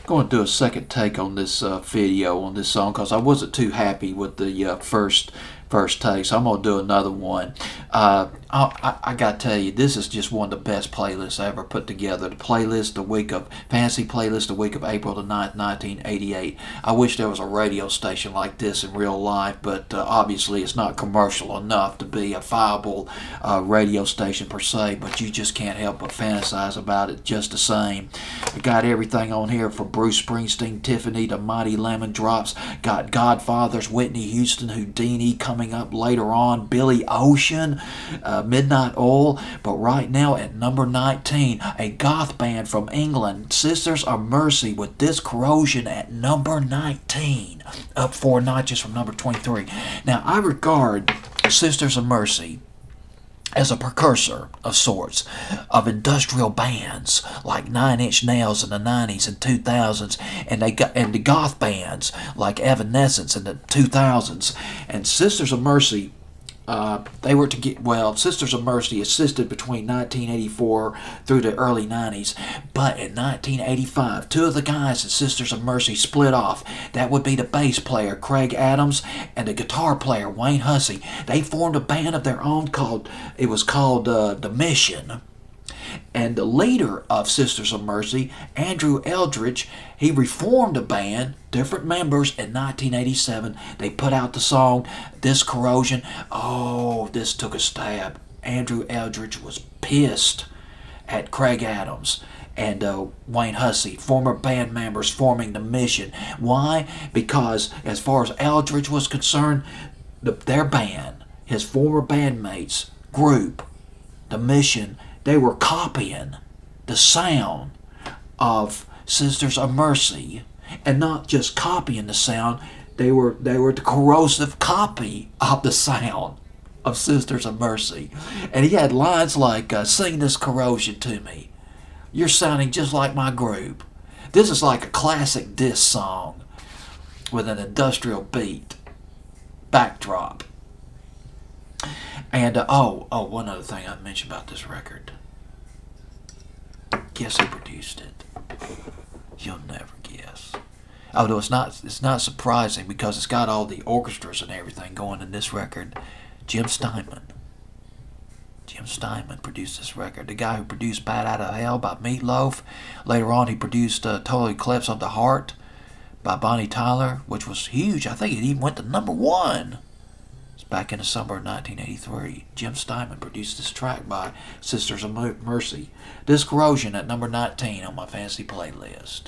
Going to do a second take on this video on this song because I wasn't too happy with the first take, so I'm gonna do another one. I gotta tell you, this is just one of the best playlists I ever put together. The playlist, the week of fantasy playlist, the week of April the 9th, 1988. I wish there was a radio station like this in real life, but obviously it's not commercial enough to be a viable radio station per se. But you just can't help but fantasize about it just the same. I got everything on here from Bruce Springsteen, Tiffany, the Mighty Lemon Drops. Got Godfathers, Whitney Houston, Houdini coming up later on, Billy Ocean, Midnight Oil. But right now at number 19, a goth band from England, Sisters of Mercy, with This Corrosion at number 19, up 4 notches from number 23. Now I regard Sisters of Mercy as a precursor of sorts of industrial bands like Nine Inch Nails in the 90s and 2000s, and the goth bands like Evanescence in the 2000s. And Sisters of Mercy, Sisters of Mercy assisted between 1984 through the early 90s, but in 1985, two of the guys in Sisters of Mercy split off. That would be the bass player Craig Adams and the guitar player Wayne Hussey. They formed a band of their own called The Mission. And the leader of Sisters of Mercy, Andrew Eldridge, he reformed the band, different members, in 1987. They put out the song This Corrosion. Oh, this took a stab. Andrew Eldridge was pissed at Craig Adams and Wayne Hussey, former band members forming the Mission. Why? Because as far as Eldridge was concerned, their band, his former bandmates, group, the Mission, they were copying the sound of Sisters of Mercy, and not just copying the sound. They were the corrosive copy of the sound of Sisters of Mercy. And he had lines like, "Sing this corrosion to me. You're sounding just like my group." This is like a classic diss song with an industrial beat backdrop. And one other thing I mentioned about this record. Guess who produced it? You'll never guess. Although it's not surprising because it's got all the orchestras and everything going in this record. Jim Steinman. Jim Steinman produced this record. The guy who produced Bat Out of Hell by Meatloaf. Later on, he produced Total Eclipse of the Heart by Bonnie Tyler, which was huge. I think it even went to number 1. Back in the summer of 1983, Jim Steinman produced this track by Sisters of Mercy. This Corrosion at number 19 on my fantasy playlist.